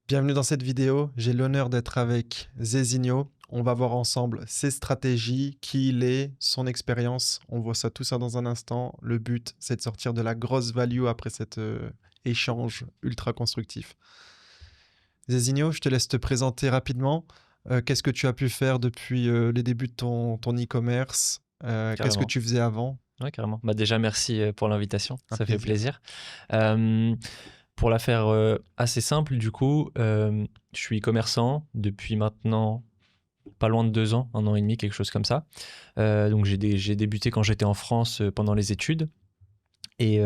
Bienvenue dans cette vidéo. J'ai l'honneur d'être avec Zezinho. On va voir ensemble ses stratégies, qui il est, son expérience. On voit ça tout ça dans un instant. Le but, c'est de sortir de la grosse value après cet échange ultra constructif. Zezinho, je te laisse te présenter rapidement. Qu'est-ce que tu as pu faire depuis les débuts de ton e-commerce? Qu'est-ce que Carrément. tu faisais avant? Ouais, carrément. Bah, déjà, merci, pour l'invitation, Un ça fait plaisir. plaisir. Hem, pour la faire, assez simple, du coup, je suis commerçant depuis maintenant pas loin de 2 ans, 1 an et demi, quelque chose comme ça. Donc j'ai débuté quand j'étais en France, pendant les études et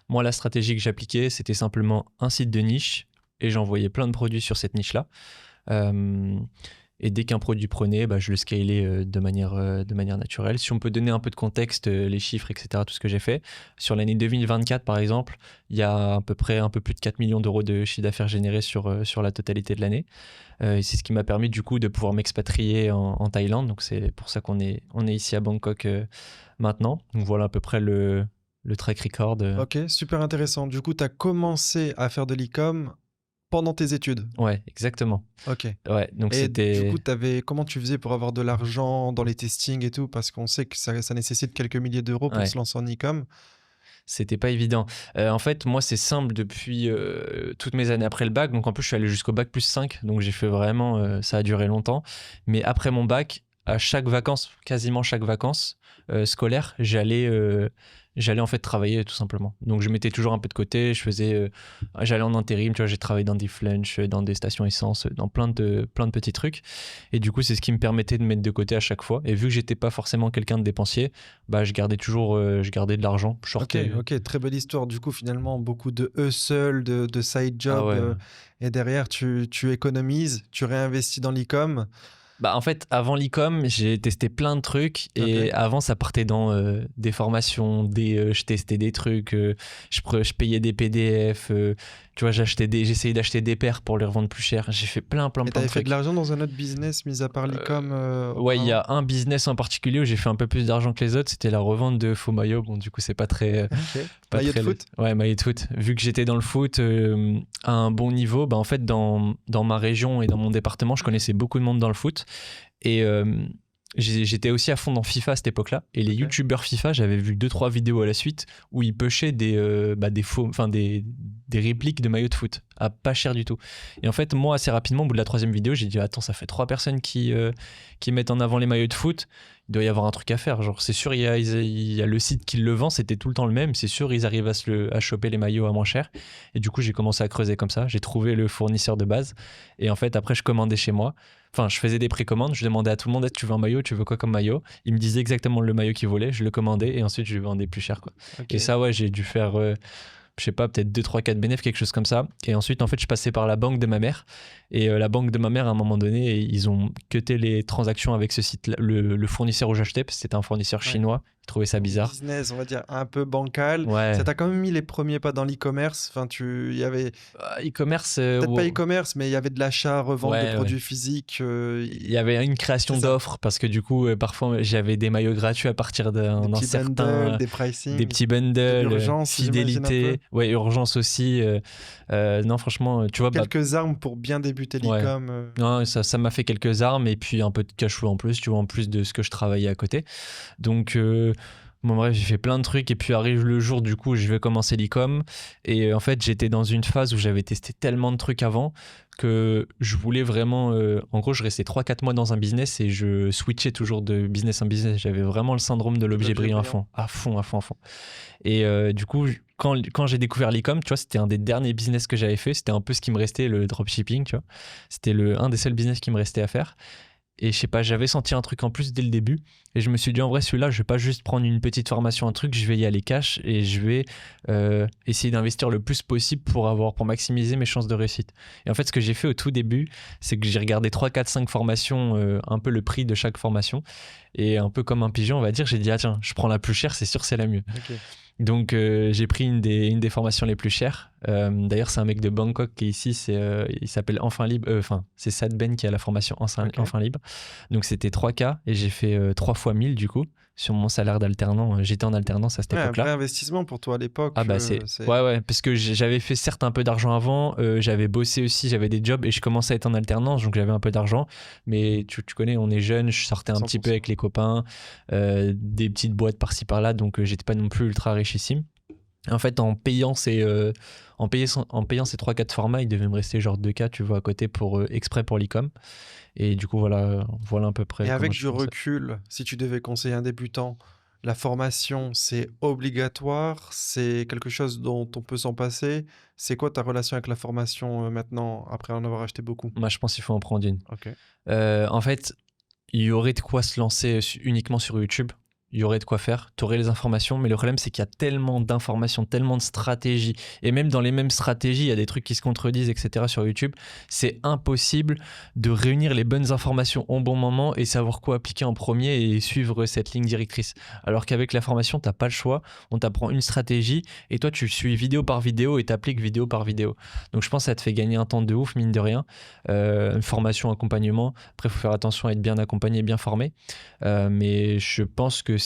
moi, la stratégie que j'appliquais, c'était simplement un site de niche et j'envoyais plein de produits sur cette niche-là. Hem et dès qu'un produit prenait, bah, je le scalais de manière naturelle. Si on peut donner un peu de contexte, les chiffres, et cetera, tout ce que j'ai fait. Sur l'année 2024, par exemple, il y a à peu près un peu plus de 4 millions d'euros de chiffre d'affaires généré sur la totalité de l'année. Et c'est ce qui m'a permis du coup de pouvoir m'expatrier en Thaïlande. Donc c'est pour ça qu'on est ici à Bangkok maintenant. Donc voilà à peu près le track record. Ok, super intéressant. Du coup, tu as commencé à faire de l'e-com pendant tes études. Ouais, exactement. Ok. Ouais, donc Et du coup, c'était... comment tu faisais pour avoir de l'argent dans les testings et tout? Parce qu'on sait que ça nécessite quelques milliers d'euros pour Ouais. se lancer en e-com. C'était pas évident. En fait, moi, c'est simple depuis toutes mes années après le bac. Donc, en plus, je suis allé jusqu'au bac plus 5. Donc, j'ai fait vraiment... ça a duré longtemps. Mais après mon bac, à chaque vacances, quasiment chaque vacances scolaire, j'allais en fait travailler tout simplement. Donc, je mettais toujours un peu de côté. J'allais en intérim. Tu vois, j'ai travaillé dans des flunchs, dans des stations essence, dans plein de petits trucs. Et du coup, c'est ce qui me permettait de mettre de côté à chaque fois. Et vu que j'étais pas forcément quelqu'un de dépensier, bah, je gardais de l'argent. Je Ok, sortais. ok, très belle histoire. Du coup, finalement, beaucoup de hustle, de side Ah job. ouais. Et derrière, tu économises, tu réinvestis dans l'e-com. Bah en fait, avant l'e-com, j'ai testé plein de trucs Ok. et avant ça partait dans des formations, je testais des trucs, je payais des PDF, tu vois, j'essayais d'acheter des paires pour les revendre plus cher. J'ai fait Et plein de t'avais fait de trucs. l'argent dans un autre business, mis à part l'e-com Ouais, il y auparavant? a un business en particulier où j'ai fait un peu plus d'argent que les autres, c'était la revente de faux maillots. Bon, du coup, c'est pas très, Ok. pas Maillot de très, foot? ouais, maillot de foot. Vu que j'étais dans le foot à un bon niveau, bah en fait, dans ma région et dans mon département, je connaissais beaucoup de monde dans le foot. Et j'étais aussi à fond dans FIFA à cette époque-là. Et les Ok. youtubeurs FIFA, j'avais vu 2-3 vidéos à la suite où ils pushaient des faux, enfin des répliques de maillots de foot à pas cher du tout. Et en fait, moi, assez rapidement, au bout de la 3e vidéo, j'ai dit attends, ça fait 3 personnes qui mettent en avant les maillots de foot. Il doit y avoir un truc à faire. Genre, c'est sûr, il y a le site qui le vend, c'était tout le temps le même. C'est sûr, ils arrivent à choper les maillots à moins cher. Et du coup, j'ai commencé à creuser comme ça. J'ai trouvé le fournisseur de base. Et en fait, après, je commandais chez moi. Enfin, je faisais des précommandes, je demandais à tout le monde, tu veux un maillot, tu veux quoi comme maillot? Il me disait exactement le maillot qu'il voulait, je le commandais et ensuite je le vendais plus cher, quoi. Ok. Et ça, ouais, j'ai dû faire, je sais pas, peut-être 2, 3, 4 bénéfices, quelque chose comme ça. Et ensuite, en fait, je passais par la banque de ma mère. Et la banque de ma mère, à un moment donné, ils ont cuté les transactions avec ce site, le fournisseur où j'achetais, parce que c'était un fournisseur Ouais. chinois. Ils trouvaient ça Donc, bizarre. business, on va dire, un peu bancal. Ça Ouais. t'a quand même mis les premiers pas dans l'e-commerce. Enfin, il y avait E-commerce, peut-être pas e-commerce, mais il y avait de l'achat, revente de ouais, ouais. produits physiques. Il y avait une création C'est ça. d'offres parce que du coup, parfois, j'avais des maillots gratuits à partir Des d'un petits bundles, certain, des des pricing, petits de bundles, l'urgence, j'imagine un peu. fidélité, ouais, urgence aussi. Non, franchement, tu vois, bah, Quelques armes pour bien débuter ouais. l'e-com. Non, ça m'a fait quelques armes et puis un peu de cash flow en plus, tu vois, en plus de ce que je travaillais à côté. Donc, bon, bref, j'ai fait plein de trucs et puis arrive le jour du coup où je vais commencer l'e-com. Et en fait, j'étais dans une phase où j'avais testé tellement de trucs avant que je voulais vraiment. En gros, je restais 3-4 mois dans un business et je switchais toujours de business en business. J'avais vraiment le syndrome de l'objet L'objet brillant à brillant. fond, à fond, à fond, à fond. Et du coup, quand j'ai découvert l'e-com, tu vois, c'était un des derniers business que j'avais fait. C'était un peu ce qui me restait, le dropshipping, tu vois. C'était un des seuls business qui me restait à faire. Et je sais pas, j'avais senti un truc en plus dès le début. Et je me suis dit, en vrai, celui-là, je vais pas juste prendre une petite formation, un truc, je vais y aller cash et je vais essayer d'investir le plus possible pour maximiser mes chances de réussite. Et en fait, ce que j'ai fait au tout début, c'est que j'ai regardé 3, 4, 5 formations, un peu le prix de chaque formation. Et un peu comme un pigeon, on va dire, j'ai dit, ah tiens, je prends la plus chère, c'est sûr, c'est la mieux. Ok. Donc j'ai pris une des formations les plus chères. D'ailleurs, c'est un mec de Bangkok qui est ici, il s'appelle Enfin Libre, enfin c'est Sad Ben qui a la formation Ok. Enfin Libre. Donc c'était 3K et j'ai fait 3 fois 1000 du coup. sur mon salaire d'alternant. J'étais en alternance à cette Ouais, un époque-là. vrai investissement pour toi à l'époque. Ah bah ouais, parce que j'avais fait certes un peu d'argent avant, j'avais bossé aussi, j'avais des jobs et je commençais à être en alternance, donc j'avais un peu d'argent. Mais tu connais, on est jeune, je sortais un petit peu 100%. avec les copains, des petites boîtes par-ci par-là, donc j'étais pas non plus ultra richissime. En fait, en payant ces 3-4 formats, il devait me rester genre 2K, tu vois, à côté exprès pour l'e-com. Et du coup, voilà à peu près Et comment avec je du commençais. recul, si tu devais conseiller un débutant, la formation, c'est obligatoire, c'est quelque chose dont on peut s'en passer. C'est quoi ta relation avec la formation maintenant, après en avoir acheté beaucoup? Moi, je pense qu'il faut en prendre une. Ok. En fait, il y aurait de quoi se lancer uniquement sur YouTube. Il y aurait de quoi faire, tu aurais les informations, mais le problème c'est qu'il y a tellement d'informations, tellement de stratégies, et même dans les mêmes stratégies, il y a des trucs qui se contredisent, etc. sur YouTube. C'est impossible de réunir les bonnes informations au bon moment et savoir quoi appliquer en premier et suivre cette ligne directrice. Alors qu'avec la formation, t'as pas le choix, on t'apprend une stratégie et toi tu suis vidéo par vidéo et t'appliques vidéo par vidéo. Donc je pense que ça te fait gagner un temps de ouf, mine de rien. Une formation, accompagnement, après il faut faire attention à être bien accompagné, bien formé. Mais je pense que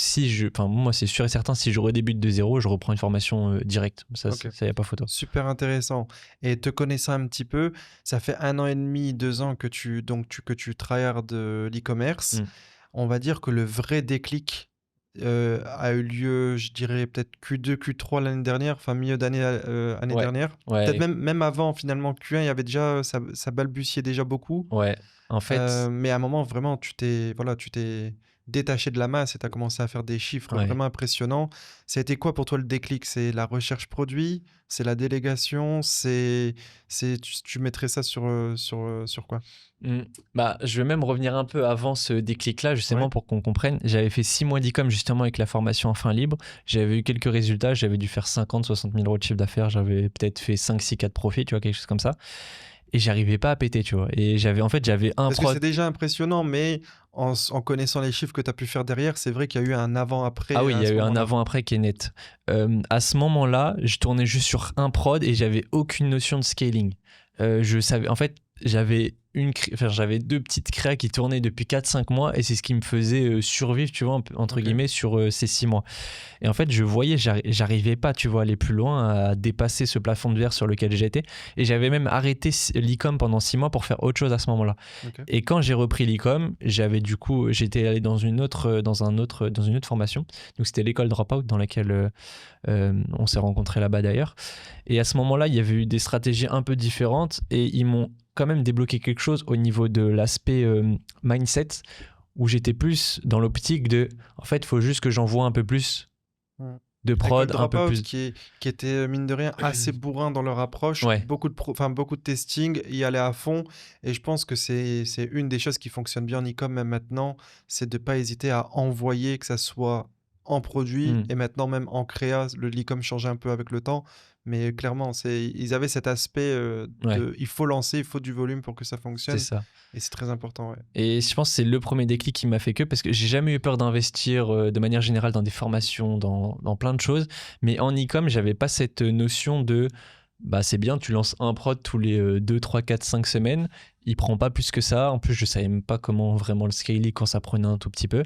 moi c'est sûr et certain, si je redébute de zéro, je reprends une formation directe. Ça, Ok. ça y a pas photo. Super intéressant. Et te connaissant un petit peu, ça fait 1 an et demi, 2 ans que tu tryhardes l'e-commerce. Mm. On va dire que le vrai déclic a eu lieu, je dirais peut-être Q2, Q3 l'année dernière, enfin milieu d'année année Ouais, dernière. Peut-être ouais, même avant finalement Q1, il y avait déjà, ça balbutiait déjà beaucoup. ouais. En fait, Mais à un moment, vraiment, tu t'es détaché de la masse et tu as commencé à faire des chiffres ouais. vraiment impressionnants. Ça a été quoi pour toi le déclic? C'est la recherche produit? C'est la délégation? Tu mettrais ça sur quoi? Mm. Bah, je vais même revenir un peu avant ce déclic-là, Ouais. justement, pour qu'on comprenne. J'avais fait 6 mois d'e-com, justement, avec la formation en fin libre. J'avais eu quelques résultats. J'avais dû faire 50-60 000 euros de chiffre d'affaires. J'avais peut-être fait 5-6 cas de profit, tu vois, quelque chose comme ça. Et j'arrivais pas à péter, tu vois. Et j'avais un Parce que c'est prod. déjà impressionnant, mais en connaissant les chiffres que tu as pu faire derrière, c'est vrai qu'il y a eu un Ah avant-après oui, il à y a ce eu un moment-là. avant-après qui est net. À ce moment-là, je tournais juste sur un prod et j'avais aucune notion de scaling. Je savais, en fait, j'avais 2 petites créas qui tournaient depuis 4-5 mois et c'est ce qui me faisait survivre, tu vois, entre Ok. guillemets, sur ces 6 mois. Et en fait, je voyais, j'arrivais pas, tu vois, à aller plus loin, à dépasser ce plafond de verre sur lequel j'étais. Et j'avais même arrêté l'e-com pendant 6 mois pour faire autre chose à ce moment-là. Ok. Et quand j'ai repris l'e-com, j'étais allé dans une autre formation. Donc c'était l'école Dropout dans laquelle on s'est rencontrés là-bas d'ailleurs. Et à ce moment-là, il y avait eu des stratégies un peu différentes et ils m'ont quand même débloqué quelque chose au niveau de l'aspect mindset où j'étais plus dans l'optique de, en fait, il faut juste que j'envoie un peu plus Hmm. de L'école prod, un peu Dropout plus. qui était mine de rien assez bourrin dans leur approche, Ouais, beaucoup de testing, y aller à fond. Et je pense que c'est une des choses qui fonctionne bien en e-com même maintenant, c'est de pas hésiter à envoyer, que ça soit en produit mm, et maintenant même en créa. Le l'e-com changeait un peu avec le temps, mais clairement, ils avaient cet aspect ouais, de il faut lancer, il faut du volume pour que ça c'est fonctionne. ça. Et c'est très important, ouais. Et je pense que c'est le premier déclic qui m'a fait parce que j'ai jamais eu peur d'investir de manière générale dans des formations, dans plein de choses. Mais en e-com, j'avais pas cette notion de bah c'est bien, tu lances un prod tous les 2, 3, 4, 5 semaines. Il prend pas plus que ça. En plus, je savais même pas comment vraiment le scaler quand ça prenait un tout petit peu.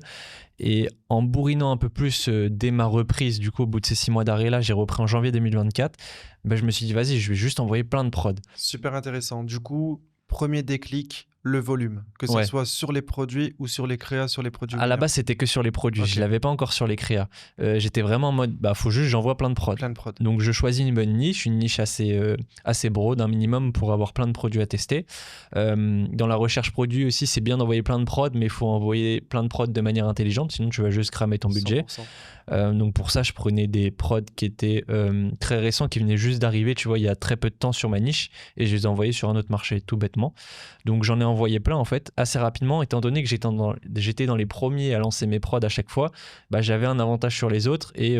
Et en bourrinant un peu plus dès ma reprise, du coup, au bout de ces 6 mois d'arrêt-là, j'ai repris en janvier 2024. Bah, je me suis dit, vas-y, je vais juste envoyer plein de prod. Super intéressant. Du coup, premier déclic, le volume, que ce Ouais. soit sur les produits ou sur les créas, sur les produits À la winners. base, c'était que sur les produits. Ok, Je l'avais pas encore sur les créas. J'étais vraiment en mode, bah, faut juste, j'envoie plein de prod. plein de prod. Donc, je choisis une bonne niche, une niche assez broad, un minimum pour avoir plein de produits à tester. Dans la recherche produit aussi, c'est bien d'envoyer plein de prod, mais il faut envoyer plein de prod de manière intelligente, sinon tu vas juste cramer ton budget. 100%. Donc pour ça, je prenais des prods qui étaient très récents, qui venaient juste d'arriver, tu vois, il y a très peu de temps sur ma niche, et je les ai envoyés sur un autre marché, tout bêtement. Donc j'en ai envoyé plein, en fait, assez rapidement, étant donné que j'étais dans les premiers à lancer mes prods à chaque fois, bah, j'avais un avantage sur les autres, et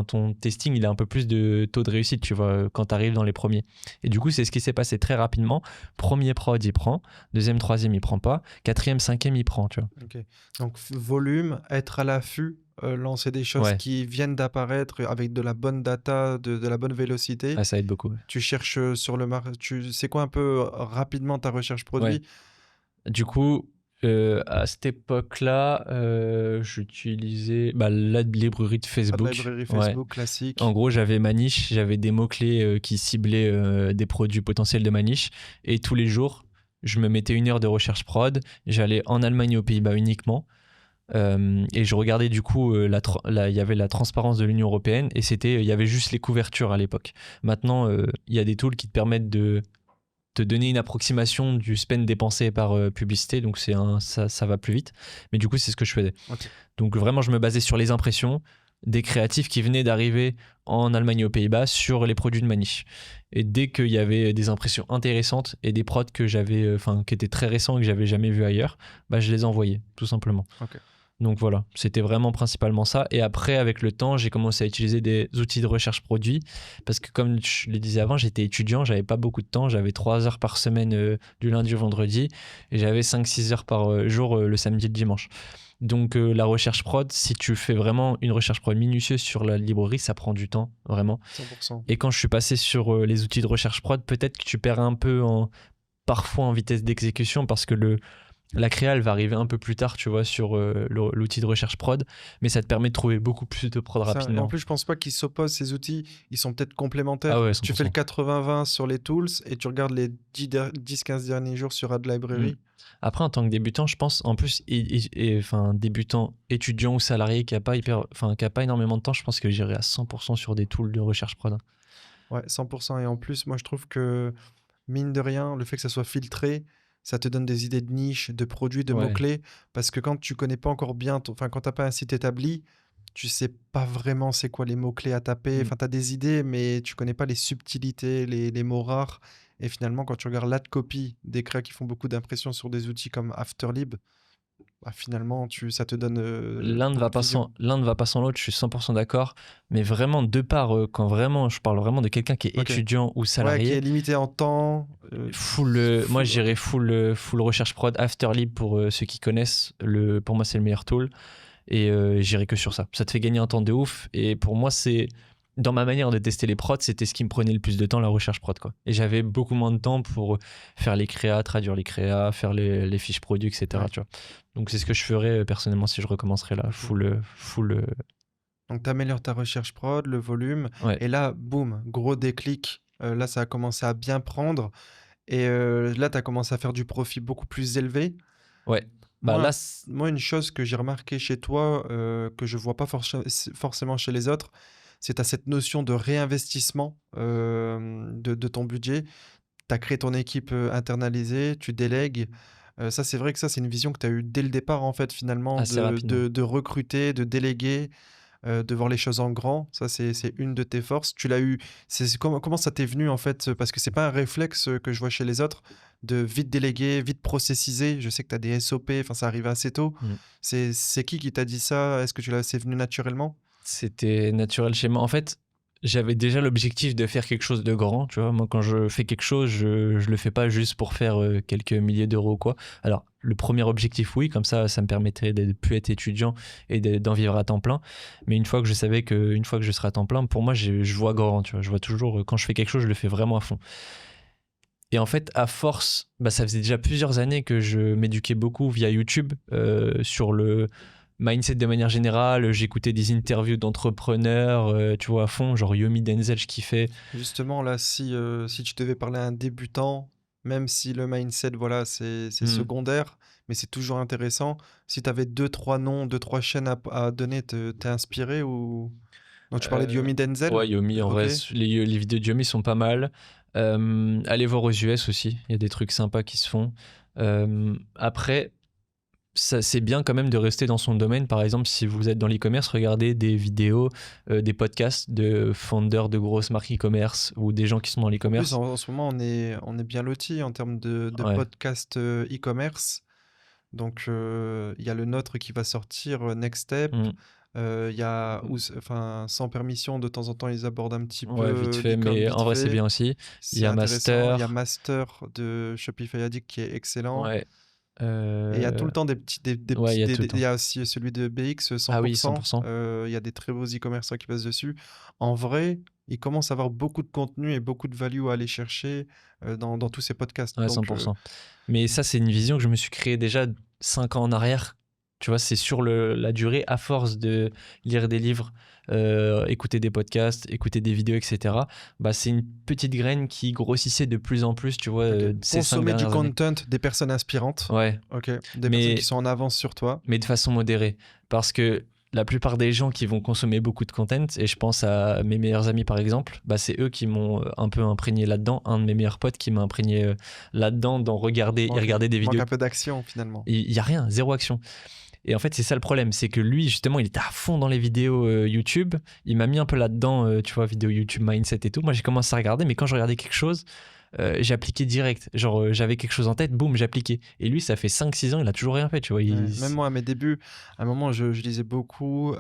ton testing, il a un peu plus de taux de réussite, tu vois, quand tu arrives dans les premiers. Et du coup, c'est ce qui s'est passé très rapidement. Premier prod, il prend. Deuxième, troisième, il prend pas. Quatrième, cinquième, il prend, tu vois. Ok. Donc, volume, être à l'affût, lancer des choses Ouais, qui viennent d'apparaître avec de la bonne data, de la bonne vélocité. ah, ça aide beaucoup. Tu cherches sur le marché. C'est quoi un peu rapidement ta recherche Ouais. produit? Du coup, À cette époque-là, j'utilisais la librairie de Pas de Facebook. librairie Ouais. Facebook classique. En gros, j'avais ma niche, j'avais des mots-clés qui ciblaient des produits potentiels de ma niche. Et tous les jours, je me mettais 1 heure de recherche prod. J'allais en Allemagne et aux Pays-Bas uniquement. Et je regardais du coup, il y avait la transparence de l'Union européenne et il y avait juste les couvertures à l'époque. Maintenant, il y a des tools qui te permettent de te donner une approximation du spend dépensé par publicité, donc ça va plus vite. Mais du coup, c'est ce que je faisais. Ok. Donc vraiment, je me basais sur les impressions des créatifs qui venaient d'arriver en Allemagne et aux Pays-Bas sur les produits de ma niche. Et dès qu'il y avait des impressions intéressantes et des prods que j'avais, qui étaient très récents et que j'avais jamais vu ailleurs, je les envoyais, tout simplement. Ok. Donc voilà, c'était vraiment principalement ça. Et après, avec le temps, j'ai commencé à utiliser des outils de recherche produit parce que, comme je le disais avant, j'étais étudiant, j'avais pas beaucoup de temps, j'avais 3 heures par semaine du lundi au vendredi et j'avais 5-6 heures par jour le samedi et le dimanche. Donc la recherche prod, si tu fais vraiment une recherche prod minutieuse sur la librairie, ça prend du temps, vraiment. 100%. Et quand je suis passé sur les outils de recherche prod, peut-être que tu perds un peu parfois en vitesse d'exécution parce que la créa, elle va arriver un peu plus tard, tu vois, sur l'outil de recherche prod, mais ça te permet de trouver beaucoup plus de prod En rapidement. plus, je pense pas qu'ils s'opposent, ces outils. Ils sont peut-être complémentaires. Ah ouais, Tu fais le 100%. 80-20 sur les tools et tu regardes les 10-15 derniers jours sur Ad Library. Après, en tant que débutant, je pense, en plus, débutant, étudiant ou salarié qui a pas énormément de temps, je pense que j'irai à 100% sur des tools de recherche prod. Ouais, 100%. Et en plus, moi, je trouve que, mine de rien, le fait que ça soit filtré, ça te donne des idées de niche, de produits, de Ouais. mots-clés. Parce que quand tu connais pas encore bien, quand t'as pas un site établi, tu sais pas vraiment c'est quoi les mots-clés à taper. Enfin, tu as des idées, mais tu connais pas les subtilités, les mots rares. Et finalement, quand tu regardes l'ad copy des créas qui font beaucoup d'impressions sur des outils comme Afterlib, finalement, ça te donne L'un ne va beaucoup de pas vision. sans l'autre, je suis 100% d'accord. Mais vraiment, quand vraiment, je parle vraiment de quelqu'un qui est Ok. étudiant ou Ouais, qui salarié, est limité en temps. moi je dirais ok. full recherche prod, Afterlib pour ceux qui connaissent. Pour moi, c'est le meilleur tool. Et j'irai que sur ça. Ça te fait gagner un temps de ouf. Et pour moi, dans ma manière de tester les prods, c'était ce qui me prenait le plus de temps, la recherche prod, quoi. Et j'avais beaucoup moins de temps pour faire les créas, traduire les créas, faire les fiches produits, etc. Ouais. Tu vois. Donc c'est ce que je ferais personnellement si je recommencerais là, full. Donc, tu améliores ta recherche prod, le volume. Ouais. Et là, boum, gros déclic. Là, ça a commencé à bien prendre. Et là, tu as commencé à faire du profit beaucoup plus élevé. Ouais. Moi, une chose que j'ai remarqué chez toi, que je vois pas forcément chez les autres, c'est tu as cette notion de réinvestissement de ton budget. Tu as créé ton équipe internalisée, tu délègues. Ça, c'est vrai que ça, c'est une vision que tu as eue dès le départ, en fait, finalement, assez rapidement. de recruter, de déléguer, de voir les choses en grand. Ça, c'est une de tes forces. Tu l'as eu. Comment ça t'est venu, en fait? Parce que c'est pas un réflexe que je vois chez les autres, de vite déléguer, vite processiser. Je sais que tu as des SOP, enfin, ça arrive assez tôt. C'est qui t'a dit ça? Est-ce que c'est venu naturellement? C'était naturel chez moi. En fait, j'avais déjà l'objectif de faire quelque chose de grand, tu vois. Moi, quand je fais quelque chose, je le fais pas juste pour faire quelques milliers d'euros ou quoi. Alors, le premier objectif, oui, comme ça me permettrait de ne plus être étudiant et d'en vivre à temps plein. Mais une fois que je savais qu'une fois que je serais à temps plein, pour moi, je vois grand, tu vois. Je vois toujours, quand je fais quelque chose, je le fais vraiment à fond. Et en fait, à force, ça faisait déjà plusieurs années que je m'éduquais beaucoup via YouTube sur le mindset de manière générale. J'écoutais des interviews d'entrepreneurs, tu vois, à fond, genre Yomi Denzel, je kiffais. Justement, là, si tu devais parler à un débutant, même si le mindset, voilà, c'est secondaire, mais c'est toujours intéressant. Si tu avais 2-3 noms, 2-3 chaînes à donner, t'es inspiré ou... Donc, tu parlais de Yomi Denzel? Ouais, Yomi, en Ok. vrai, les vidéos de Yomi sont pas mal. Allez voir aux US aussi, il y a des trucs sympas qui se font. Après, c'est bien quand même de rester dans son domaine. Par exemple, si vous êtes dans l'e-commerce, regardez des vidéos, des podcasts de founders de grosses marques e-commerce ou des gens qui sont dans En plus, l'e-commerce. en ce moment, on est bien lotis en termes de Ouais. podcast e-commerce. Donc, il y a le nôtre qui va sortir, Next Step. Il y a Sans permission, de temps en temps, ils abordent un petit Ouais, peu vite fait, l'e-com, mais en vrai, c'est bien aussi. Il y C'est a intéressant. Il y a Master. Master de Shopify Addict qui est excellent. Ouais. Et il y a tout le temps des petits. Ouais, il y a tout le Il y temps. a aussi celui de BX, 100%. Ah oui, 100%. Il y a des très beaux e-commerçants qui passent dessus. En vrai, il commence à avoir beaucoup de contenu et beaucoup de value à aller chercher dans tous ces podcasts. Ouais, Donc, 100%. Mais ça, c'est une vision que je me suis créée déjà 5 ans en arrière. Tu vois, c'est sur la durée, à force de lire des livres, écouter des podcasts, écouter des vidéos, etc. Bah, c'est une petite graine qui grossissait de plus en plus, tu vois, ok. ces 5 Consommer du dernières années. content des personnes inspirantes, Ouais, ok, des personnes qui mais, sont en avance sur toi. mais de façon modérée. Parce que la plupart des gens qui vont consommer beaucoup de content, et je pense à mes meilleurs amis par exemple, bah, c'est eux qui m'ont un peu imprégné là-dedans. Un de mes meilleurs potes qui m'a imprégné là-dedans, dans regarder, il Manque, regardait des manque vidéos. un peu d'action finalement. Il y a rien, zéro action. Et en fait, c'est ça le problème, c'est que lui, justement, il était à fond dans les vidéos YouTube. Il m'a mis un peu là-dedans, tu vois, vidéo YouTube, mindset et tout. Moi, j'ai commencé à regarder, mais quand je regardais quelque chose, j'appliquais direct. Genre, j'avais quelque chose en tête, boum, j'appliquais. Et lui, ça fait 5-6 ans, il a toujours rien fait, tu vois. Ouais, même moi, à mes débuts, à un moment, je lisais beaucoup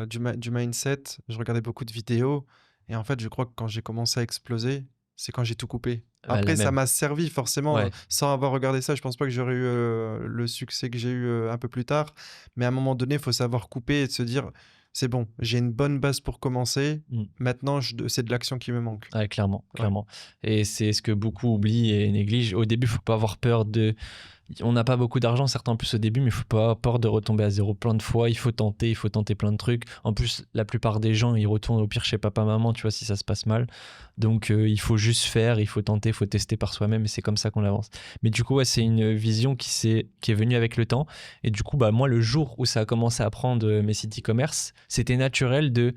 du mindset, je regardais beaucoup de vidéos, et en fait, je crois que quand j'ai commencé à exploser, c'est quand j'ai tout coupé. La Après, ça même. m'a servi forcément, Ouais. sans avoir regardé ça, je pense pas que j'aurais eu le succès que j'ai eu un peu plus tard, mais à un moment donné, il faut savoir couper et se dire, c'est bon, j'ai une bonne base pour commencer, Mm. maintenant, c'est de l'action qui me manque. Ouais, clairement, Ouais. clairement. Et c'est ce que beaucoup oublient et négligent. Au début, faut pas avoir peur de. On n'a pas beaucoup d'argent, certains en plus au début, mais il faut pas avoir peur de retomber à zéro plein de fois. Il faut tenter plein de trucs. En plus, la plupart des gens, ils retournent au pire chez papa, maman, tu vois, si ça se passe mal. Donc, il faut juste faire, il faut tenter, il faut tester par soi-même, et c'est comme ça qu'on avance. Mais du coup, ouais, c'est une vision qui est venue avec le temps. Et du coup, bah, moi, le jour où ça a commencé à prendre mes sites e-commerce, c'était naturel de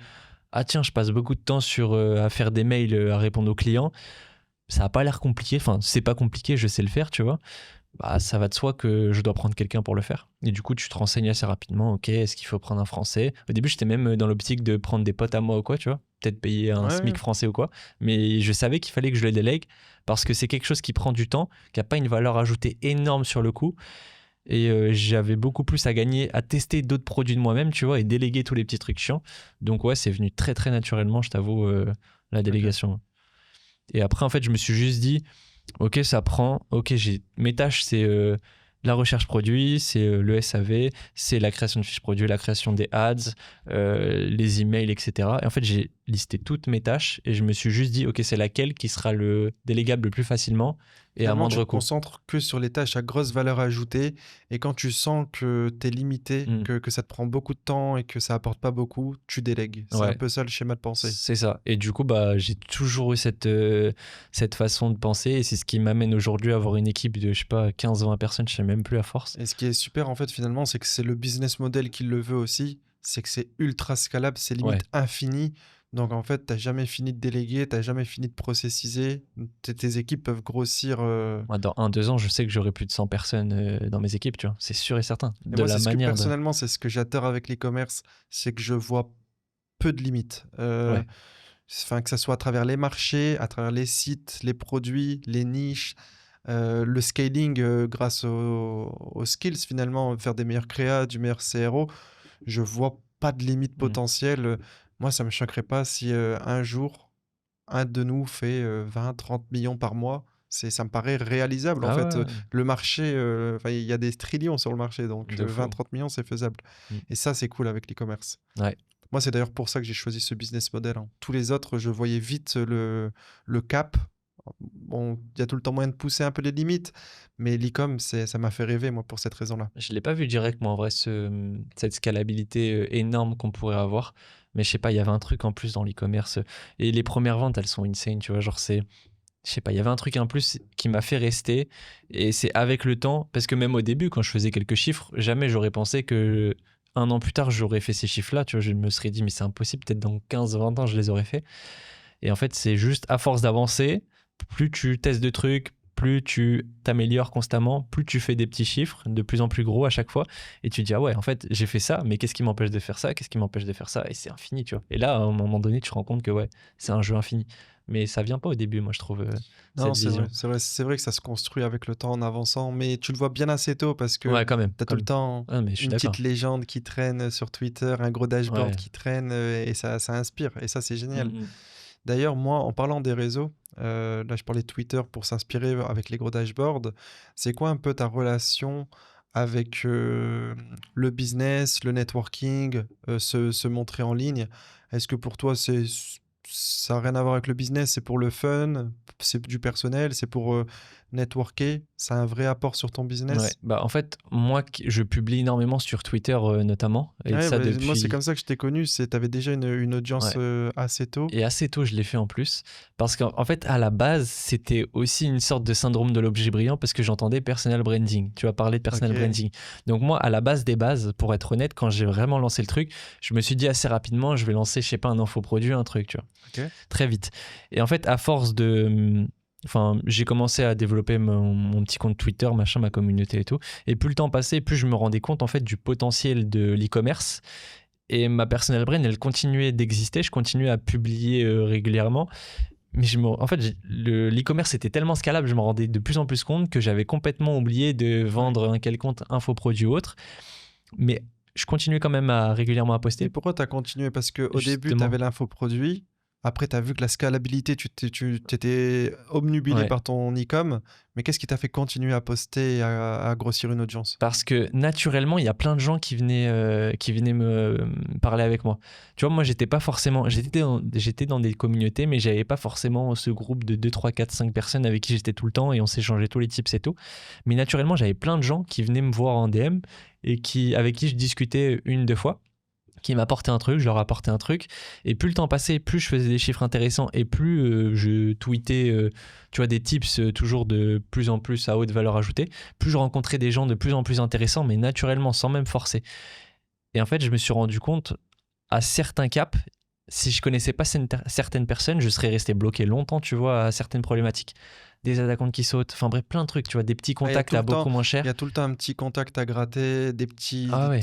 ah tiens, je passe beaucoup de temps à faire des mails, à répondre aux clients. Ça a pas l'air compliqué. Enfin, c'est pas compliqué, je sais le faire, tu vois. Bah, ça va de soi que je dois prendre quelqu'un pour le faire. Et du coup, tu te renseignes assez rapidement. Ok, est-ce qu'il faut prendre un français? Au début, j'étais même dans l'optique de prendre des potes à moi ou quoi, tu vois. Peut-être payer un Ouais, ouais. SMIC français ou quoi. Mais je savais qu'il fallait que je le délègue parce que c'est quelque chose qui prend du temps, qui n'a pas une valeur ajoutée énorme sur le coup. Et j'avais beaucoup plus à gagner à tester d'autres produits de moi-même, tu vois, et déléguer tous les petits trucs chiants. Donc ouais, c'est venu très très naturellement, je t'avoue, la Ok. délégation. Et après, en fait, je me suis juste dit, ok, ça prend, ok, mes tâches, c'est la recherche produit, c'est le SAV, c'est la création de fiches produits, la création des ads, les emails, etc. Et en fait, j'ai listé toutes mes tâches et je me suis juste dit, ok, c'est laquelle qui sera le délégable le plus facilement et à Finalement, tu moindre te coût. concentres que sur les tâches à grosse valeur ajoutée et quand tu sens que tu es limité, Mm. que ça te prend beaucoup de temps et que ça apporte pas beaucoup, tu délègues. C'est un Ouais, peu ça le schéma de pensée. c'est ça. Et du coup, bah, j'ai toujours eu cette façon de penser et c'est ce qui m'amène aujourd'hui à avoir une équipe de, je sais pas, 15-20 personnes, je sais même plus à force. Et ce qui est super en fait finalement, c'est que c'est le business model qui le veut aussi, c'est que c'est ultra scalable, c'est Ouais. limite infini. Donc en fait, t'as jamais fini de déléguer, t'as jamais fini de processiser. Tes équipes peuvent grossir. Moi, dans 1-2 ans, je sais que j'aurai plus de 100 personnes dans mes équipes, tu vois. C'est sûr et certain. Et De moi, la c'est ce que manière de. personnellement, c'est ce que j'adore avec l'e-commerce, c'est que je vois peu de limites. Ouais. Enfin, que ça soit à travers les marchés, à travers les sites, les produits, les niches, le scaling grâce aux skills finalement, faire des meilleurs créas, du meilleur CRO, je vois pas de limite Mm. potentielle. Moi, ça me choquerait pas si un jour, un de nous fait 20-30 millions par mois. Ça me paraît réalisable en Ah fait. ouais, Le marché, enfin, il y a des trillions sur le marché, donc de fou. 20-30 millions, c'est faisable. Mm. Et ça, c'est cool avec l'e-commerce. Ouais. Moi, c'est d'ailleurs pour ça que j'ai choisi ce business model, hein. Tous les autres, je voyais vite le cap. Bon, il y a tout le temps moyen de pousser un peu les limites, mais l'e-com, ça m'a fait rêver, moi, pour cette raison-là. Je l'ai pas vu direct, moi, en vrai, cette scalabilité énorme qu'on pourrait avoir. Mais je sais pas, il y avait un truc en plus dans l'e-commerce. Et les premières ventes, elles sont insane, tu vois. Genre, je sais pas, il y avait un truc en plus qui m'a fait rester. Et c'est avec le temps, parce que même au début, quand je faisais quelques chiffres, jamais j'aurais pensé que 1 an plus tard, j'aurais fait ces chiffres-là. Tu vois, je me serais dit, mais c'est impossible, peut-être dans 15-20 ans, je les aurais fait. Et en fait, c'est juste à force d'avancer, plus tu testes de trucs, plus tu t'améliores constamment, plus tu fais des petits chiffres de plus en plus gros à chaque fois. Et tu te dis, ah ouais, en fait, j'ai fait ça, mais qu'est-ce qui m'empêche de faire ça? Qu'est-ce qui m'empêche de faire ça? Et c'est infini, tu vois. Et là, à un moment donné, tu te rends compte que ouais, c'est un jeu infini. Mais ça vient pas au début, moi, je trouve, Non, cette c'est vrai, vision. c'est vrai, c'est vrai que ça se construit avec le temps en avançant, mais tu le vois bien assez tôt parce que Ouais, quand même, tu as tout quand le même. temps Ah, mais je suis une petite d'accord. légende qui traîne sur Twitter, un gros dashboard Ouais. qui traîne et ça inspire. Et ça, c'est génial. Mm, mm. D'ailleurs, moi, en parlant des réseaux, là, je parlais de Twitter pour s'inspirer avec les gros dashboards. C'est quoi un peu ta relation avec le business, le networking, se montrer en ligne? Est-ce que pour toi, ça a rien à voir avec le business, c'est pour le fun, c'est du personnel, c'est pour, networker, ça a un vrai apport sur ton Ouais, business? bah, en fait, moi, je publie énormément sur Twitter, notamment, et Ouais, ça bah, moi, c'est depuis comme ça que je t'ai connu, c'est tu avais déjà une audience, ouais. assez tôt? Et assez tôt, je l'ai fait en plus. Parce qu'en fait, à la base, c'était aussi une sorte de syndrome de l'objet brillant parce que j'entendais personal branding. Tu vas parler de personal OK. branding. Donc, moi, à la base des bases, pour être honnête, quand j'ai vraiment lancé le truc, je me suis dit assez rapidement, je vais lancer, je sais pas, un infoproduit, un truc, tu vois, OK. très vite. Et en fait, à force de. Enfin, j'ai commencé à développer mon petit compte Twitter, machin, ma communauté et tout. Et plus le temps passait, plus je me rendais compte en fait du potentiel de l'e-commerce. Et ma personal brand, elle continuait d'exister. Je continuais à publier régulièrement. Mais en fait, l'e-commerce était tellement scalable, je me rendais de plus en plus compte que j'avais complètement oublié de Ouais. vendre un quelconque infoproduit ou autre. Mais je continuais quand même à régulièrement à Et poster. pourquoi tu as continué? Parce qu'au début, tu avais Justement. l'infoproduit, après tu as vu que la scalabilité, tu étais obnubilé Ouais. par ton e-com, mais qu'est-ce qui t'a fait continuer à poster et à grossir une audience? Parce que naturellement, il y a plein de gens qui venaient me parler avec moi. Tu vois, moi, j'étais pas forcément. J'étais dans des communautés, mais j'avais pas forcément ce groupe de 2, 3, 4, 5 personnes avec qui j'étais tout le temps et on s'échangeait tous les tips et tout. Mais naturellement, j'avais plein de gens qui venaient me voir en DM et avec qui je discutais une, deux fois, qui m'apportaient un truc, je leur apportais un truc. Et plus le temps passait, plus je faisais des chiffres intéressants et plus je tweetais, tu vois, des tips toujours de plus en plus à haute valeur ajoutée. Plus je rencontrais des gens de plus en plus intéressants, mais naturellement, sans même forcer. Et en fait, je me suis rendu compte, à certains caps, si je connaissais pas certaines personnes, je serais resté bloqué longtemps, tu vois, à certaines problématiques. Des attaquants qui sautent, enfin bref, plein de trucs, tu vois, des petits Ah, contacts à beaucoup moins il y cher. a tout le temps un petit contact à gratter, Ah ouais,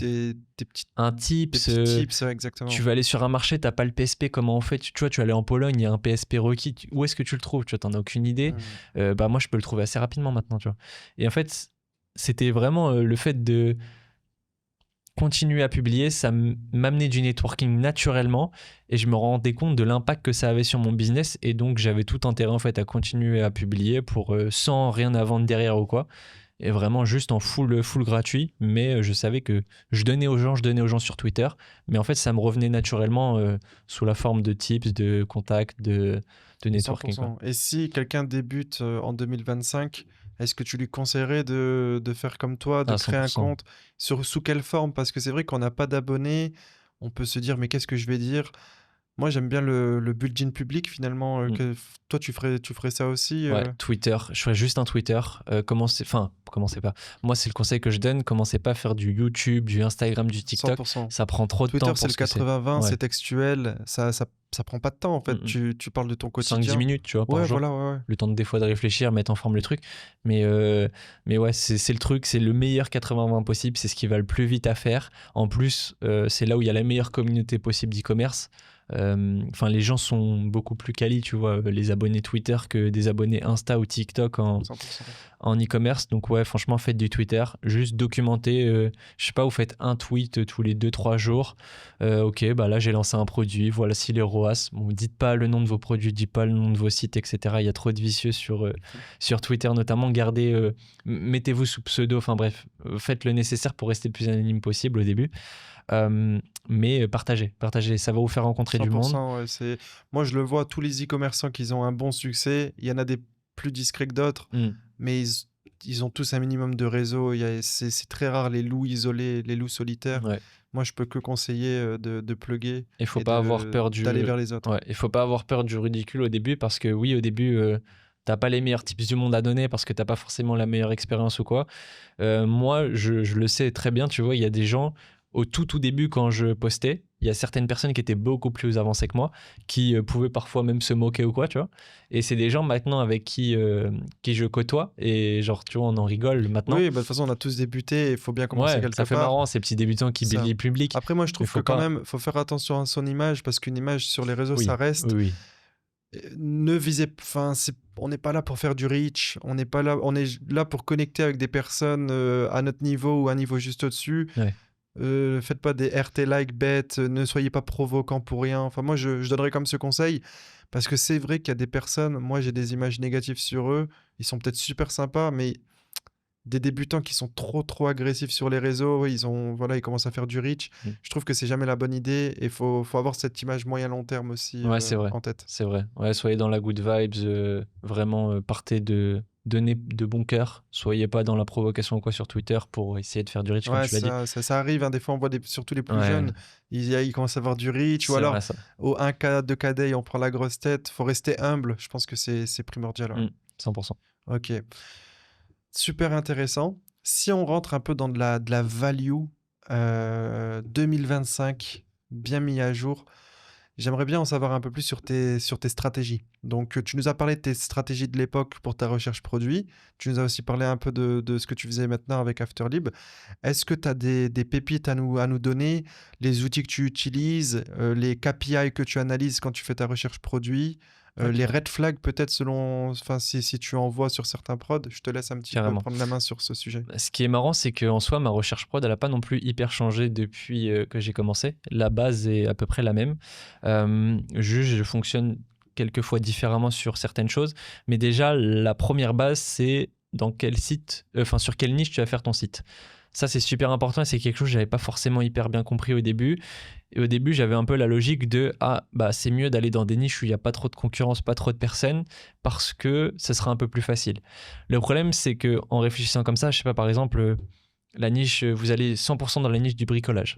un des tips, petits tips, ouais, tu exactement. vas aller sur un marché, t'as pas le PSP, comment on fait? Tu vois, tu vas aller en Pologne, il y a un PSP requis. Où est-ce que tu le trouves? Tu vois, t'en as aucune idée. Mmh. Bah moi, je peux le trouver assez rapidement maintenant, tu vois. Et en fait, c'était vraiment le fait de continuer à publier, ça m'amenait du networking naturellement et je me rendais compte de l'impact que ça avait sur mon business et donc j'avais tout intérêt en fait à continuer à publier pour sans rien à vendre derrière ou quoi et vraiment juste en full gratuit, mais je savais que je donnais aux gens sur Twitter, mais en fait ça me revenait naturellement sous la forme de tips, de contacts, de networking quoi. 100%. Et si quelqu'un débute en 2025, est-ce que tu lui conseillerais de faire comme toi, de À créer un 100%. compte sous quelle forme? Parce que c'est vrai qu'on n'a pas d'abonnés, on peut se dire, mais qu'est-ce que je vais dire? Moi, j'aime bien le build-in public finalement. Toi, tu ferais ça aussi? Ouais, Twitter. Je ferais juste un Twitter. Commencez pas. Moi, c'est le conseil que je donne. Commencez pas à faire du YouTube, du Instagram, du TikTok. 100%. Ça prend trop de Twitter, temps c'est pour le ce que c'est. 80-20, Ouais. c'est textuel, ça prend pas de temps en fait. Tu parles de ton 5-10 quotidien. minutes, tu vois, par Ouais, jour. voilà, ouais, ouais. Le temps des fois de réfléchir, mettre en forme le truc. Mais ouais, c'est le truc. C'est le meilleur 80-20 possible. C'est ce qui va le plus vite à faire. En plus, c'est là où il y a la meilleure communauté possible d'e-commerce. Enfin, les gens sont beaucoup plus quali, tu vois, les abonnés Twitter que des abonnés Insta ou TikTok 100%. en e-commerce. Donc ouais, franchement, faites du Twitter. Juste documenter, je sais pas, vous faites un tweet tous les 2-3 jours. Ok, bah là, j'ai lancé un produit. Voilà, si les ROAS. Bon, dites pas le nom de vos produits, dites pas le nom de vos sites, etc. Il y a trop de vicieux sur Twitter notamment. Gardez, mettez-vous sous pseudo. Enfin bref, faites le nécessaire pour rester le plus anonyme possible au début. Mais partagez. Ça va vous faire rencontrer du monde. 100%, ouais, moi, je le vois, tous les e-commerçants qui ont un bon succès, il y en a des plus discrets que d'autres, Mm. mais ils ont tous un minimum de réseau. C'est très rare les loups isolés, les loups solitaires. Ouais. Moi, je peux que conseiller de plugger Il faut et pas avoir peur d'aller vers les autres. ouais, il faut pas avoir peur du ridicule au début parce que oui, au début, t'as pas les meilleurs tips du monde à donner parce que t'as pas forcément la meilleure expérience ou quoi. Moi, je le sais très bien, tu vois, il y a des gens au tout début quand je postais, il y a certaines personnes qui étaient beaucoup plus avancées que moi, qui pouvaient parfois même se moquer ou quoi, tu vois. Et c'est des gens maintenant avec qui je côtoie et genre, tu vois, on en rigole maintenant. Oui, bah, de toute façon, on a tous débuté, il faut bien commencer Ouais, quelque ça fait part. marrant ces petits débutants qui C'est ça. bident public, Après, moi, je mais trouve que faut quand pas. même, faut faire attention à son image, parce qu'une image sur les réseaux, ça Oui, reste. oui. Ne visez, enfin, on n'est pas là pour faire du reach, on n'est pas là, on est là pour connecter avec des personnes à notre niveau ou à un niveau juste au-dessus. Ouais. Faites pas des RT like bêtes, ne soyez pas provoquants pour rien. Enfin, moi, je donnerais comme ce conseil, parce que c'est vrai qu'il y a des personnes, moi, j'ai des images négatives sur eux, ils sont peut-être super sympas, mais des débutants qui sont trop agressifs sur les réseaux, voilà, ils commencent à faire du reach. Mm. Je trouve que c'est jamais la bonne idée et faut avoir cette image moyen long terme aussi Ouais, c'est vrai. en tête. C'est vrai. Ouais, soyez dans la good vibes, vraiment partez de donner de bon cœur. Soyez pas dans la provocation ou quoi sur Twitter pour essayer de faire du reach comme Ouais, tu l'as dit. ça arrive, hein, des fois on voit surtout les plus Ouais, jeunes, ils commencent à avoir du reach ou c'est alors vrai ça. au 1K, 2K day, on prend la grosse tête. Faut rester humble, je pense que c'est primordial. Ouais. 100%. Ok, super intéressant. Si on rentre un peu dans de la value 2025, bien mis à jour, j'aimerais bien en savoir un peu plus sur tes stratégies. Donc, tu nous as parlé de tes stratégies de l'époque pour ta recherche produit. Tu nous as aussi parlé un peu de ce que tu faisais maintenant avec Afterlib. Est-ce que tu as des pépites à nous donner, les outils que tu utilises, les KPI que tu analyses quand tu fais ta recherche produit, les Ok, red flags peut-être enfin, si tu en vois sur certains prods, je te laisse un petit peu carrément. prendre la main sur ce sujet. Ce qui est marrant, c'est qu'en soi, ma recherche prod, elle a pas non plus hyper changé depuis que j'ai commencé. La base est à peu près la même. Juste, je fonctionne quelquefois différemment sur certaines choses. Mais déjà, la première base, c'est dans quel site, enfin sur quelle niche tu vas faire ton site. Ça, c'est super important et c'est quelque chose que j'avais pas forcément hyper bien compris au début. Et au début, j'avais un peu la logique de c'est mieux d'aller dans des niches où il n'y a pas trop de concurrence, pas trop de personnes, parce que ce sera un peu plus facile. Le problème, c'est que en réfléchissant comme ça, je sais pas, par exemple, la niche, vous allez 100% dans la niche du bricolage.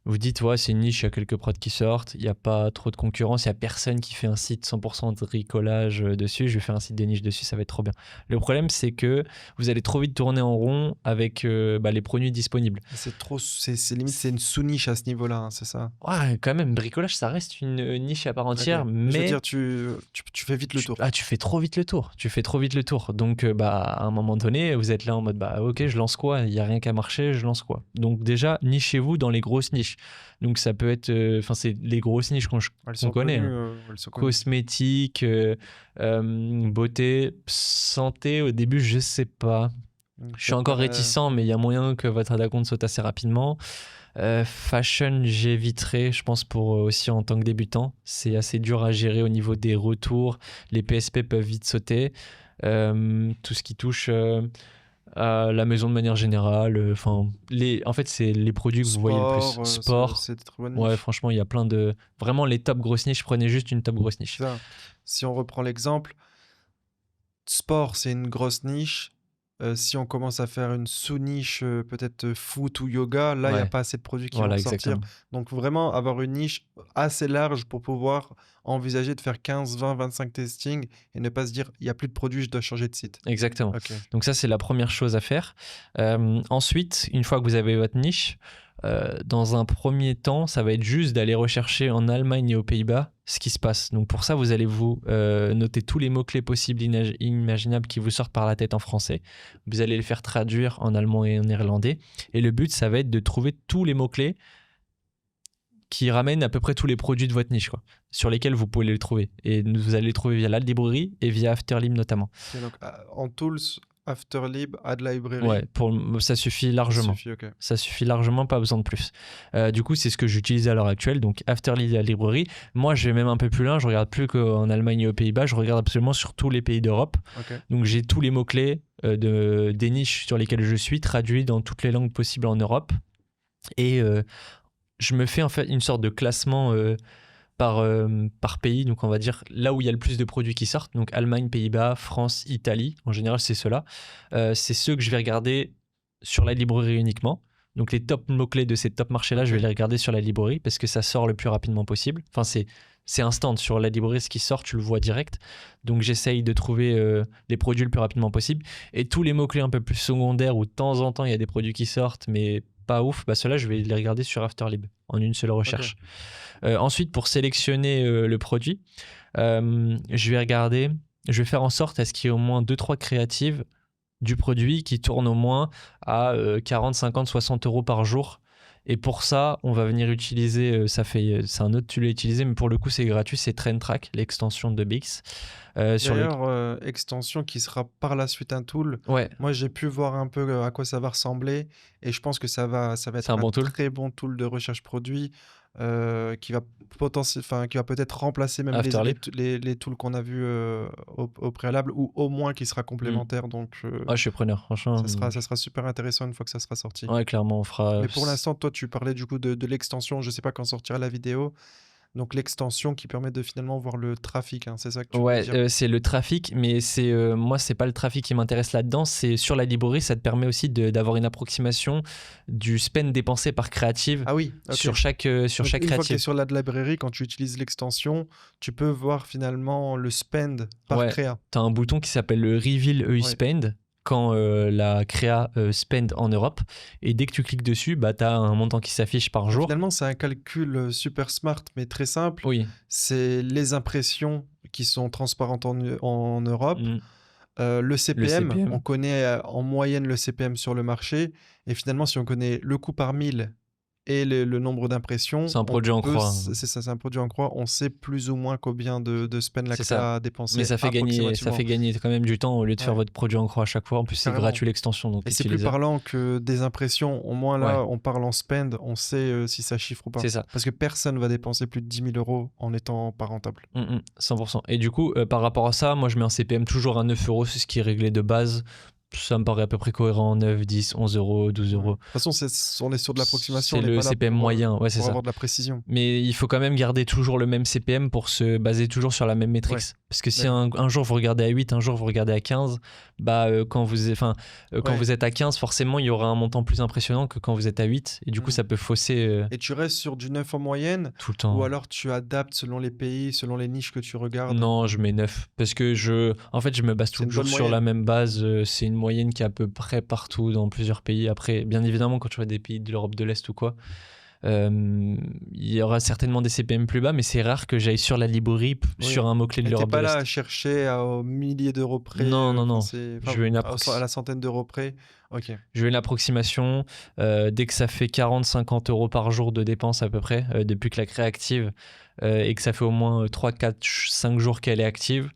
Vous dites, ouais, c'est une niche, il y a quelques prods qui sortent, il n'y a pas trop de concurrence, il n'y a personne qui fait un site 100% de bricolage dessus, je vais faire un site de niche dessus, ça va être trop bien. Le problème, c'est que vous allez trop vite tourner en rond avec les produits disponibles. C'est limite, c'est une sous-niche à ce niveau-là, hein, c'est ça? Ouais, quand même, bricolage, ça reste une niche à part Ok. entière, Je veux mais dire, tu fais vite le tour. tu fais trop vite le tour. Tu fais trop vite le tour. Donc, à un moment donné, vous êtes là en mode, ok, je lance quoi? Il n'y a rien qu'à marcher, je lance quoi? Donc, déjà, nichez-vous dans les grosses niches. Donc, ça peut être, c'est les grosses niches qu'on Elles qu'on sont connaît, connues. hein. Elles sont connues. Cosmétiques, beauté, santé, au début, je sais pas. Je suis encore réticent, mais il y a moyen que votre compte saute assez rapidement. Fashion, j'éviterai, je pense, pour aussi en tant que débutant. C'est assez dur à gérer au niveau des retours. Les PSP peuvent vite sauter. Tout ce qui touche à la maison de manière générale. En fait, c'est les produits que vous voyez le plus. Sport, Sport. c'est des très bonnes Ouais, niches. franchement, il y a plein de. Vraiment, les top grosses niches, prenez juste une top grosse niche. Ça, si on reprend l'exemple, sport, c'est une grosse niche. Si on commence à faire une sous-niche, peut-être foot ou yoga, là, il n'y a Ouais, pas assez de produits qui vont voilà, ressortir. exactement. Donc, vraiment, avoir une niche assez large pour pouvoir envisager de faire 15, 20, 25 testings et ne pas se dire, il n'y a plus de produits, je dois changer de site. Exactement. Ok. Donc ça, c'est la première chose à faire. Ensuite, une fois que vous avez votre niche, dans un premier temps, ça va être juste d'aller rechercher en Allemagne et aux Pays-Bas ce qui se passe. Donc pour ça, vous allez vous noter tous les mots-clés possibles, imaginables qui vous sortent par la tête en français. Vous allez les faire traduire en allemand et en néerlandais. Et le but, ça va être de trouver tous les mots-clés qui ramènent à peu près tous les produits de votre niche, quoi, sur lesquels vous pouvez les trouver. Et vous allez les trouver via la librairie et via Afterlib notamment. Ok, donc, en tools, Afterlib, Add Library, Ouais, ça suffit ça largement. suffit, ok. Ça suffit largement, pas besoin de plus. Du coup, c'est ce que j'utilise à l'heure actuelle, donc Afterlib la librairie. Moi, je vais même un peu plus loin, je regarde plus qu'en Allemagne et aux Pays-Bas, je regarde absolument sur tous les pays d'Europe. Ok. Donc j'ai tous les mots-clés des niches sur lesquelles je suis, traduits dans toutes les langues possibles en Europe. Et je me fais en fait une sorte de classement par pays, donc on va dire là où il y a le plus de produits qui sortent, donc Allemagne, Pays-Bas, France, Italie, en général c'est ceux-là. C'est ceux que je vais regarder sur la librairie uniquement. Donc les top mots-clés de ces top marchés-là, je vais les regarder sur la librairie parce que ça sort le plus rapidement possible. Enfin, c'est instant. Sur la librairie, ce qui sort, tu le vois direct. Donc j'essaye de trouver les produits le plus rapidement possible. Et tous les mots-clés un peu plus secondaires où de temps en temps il y a des produits qui sortent, mais pas ouf, ceux-là, je vais les regarder sur Afterlib en une seule recherche. Ensuite, pour sélectionner le produit, je vais faire en sorte à ce qu'il y ait au moins 2-3 créatives du produit qui tournent au moins à 40, 50, 60 euros par jour. Et pour ça, on va venir utiliser, c'est un autre tool à utiliser, mais pour le coup, c'est gratuit, c'est TrendTrack, l'extension de Bix. D'ailleurs, extension qui sera par la suite un tool. Ouais, Moi, j'ai pu voir un peu à quoi ça va ressembler et je pense que ça va c'est être un un bon tool. très bon tool de recherche produit. qui va qui va peut-être remplacer même Afterlib. les tools qu'on a vus au préalable, ou au moins qui sera Mm. complémentaire. Donc, Ouais, je suis preneur, franchement. ça sera super intéressant une fois que ça sera sorti. Ouais, clairement, on fera. Mais pour l'instant, toi, tu parlais du coup de l'extension. Je sais pas quand sortira la vidéo. Donc, l'extension qui permet de finalement voir le trafic, hein, c'est ça que tu veux Ouais, dire? c'est le trafic, mais moi, c'est pas le trafic qui m'intéresse là-dedans. C'est sur la librairie, ça te permet aussi d'avoir une approximation du spend dépensé par créative Ah oui, ok. sur chaque Donc, une fois que tu es créative. sur la librairie, quand tu utilises l'extension, tu peux voir finalement le spend par Ouais, créa. tu as un bouton qui s'appelle le Reveal EU Ouais. Spend quand la créa spend en Europe. Et dès que tu cliques dessus, bah, tu as un montant qui s'affiche par Donc, jour. finalement, c'est un calcul super smart, mais très simple. Oui. C'est les impressions qui sont transparentes en Europe. Mm. Le CPM, CPM. on connaît en moyenne le CPM sur le marché. Et finalement, si on connaît le coût par 1000 et le nombre d'impressions, C'est un produit en croix. c'est ça, c'est un produit en croix. On sait plus ou moins combien de spend la C'est créa ça. a dépensé Mais ça fait approximativement. gagner quand même du temps au lieu de faire Ouais. votre produit en croix à chaque fois. En plus, c'est Carrément. gratuit l'extension, donc Et c'est plus utilisez-la. parlant que des impressions. Au moins là, Ouais. on parle en spend, on sait si ça chiffre ou pas. C'est ça. Parce que personne va dépenser plus de 10 000 euros en étant pas rentable. 100%. Et du coup, par rapport à ça, moi je mets un CPM toujours à 9 euros, c'est ce qui est réglé de base. Ça me paraît à peu près cohérent, 9, 10, 11 euros, 12 euros. De toute façon, on est sur de l'approximation. C'est on n'est le pas là CPM moyen, ouais, c'est pour ça. avoir de la précision. Mais il faut quand même garder toujours le même CPM pour se baser toujours sur la même métrique. Ouais. Parce que si un jour vous regardez à 8, un jour vous regardez à 15, bah, quand vous êtes à 15, forcément il y aura un montant plus impressionnant que quand vous êtes à 8. Et du coup, ça peut fausser Et tu restes sur du 9 en moyenne tout le temps. Ou alors tu adaptes selon les pays, selon les niches que tu regardes? Non, je mets 9. Parce que je me base C'est une toujours bonne sur la moyenne. même base. C'est une moyenne qui est à peu près partout dans plusieurs pays. Après, bien évidemment, quand tu vois des pays de l'Europe de l'Est ou quoi, il y aura certainement des CPM plus bas, mais c'est rare que j'aille sur la librairie sur un mot-clé de Et t'es l'Europe de pas là à l'Est. chercher aux milliers d'euros près. Non. Je veux une à la centaine d'euros près. Ok. Je veux une approximation. Dès que ça fait 40-50 euros par jour de dépenses à peu près, depuis que la créa est active, et que ça fait au moins 3, 4, 5 jours qu'elle est active,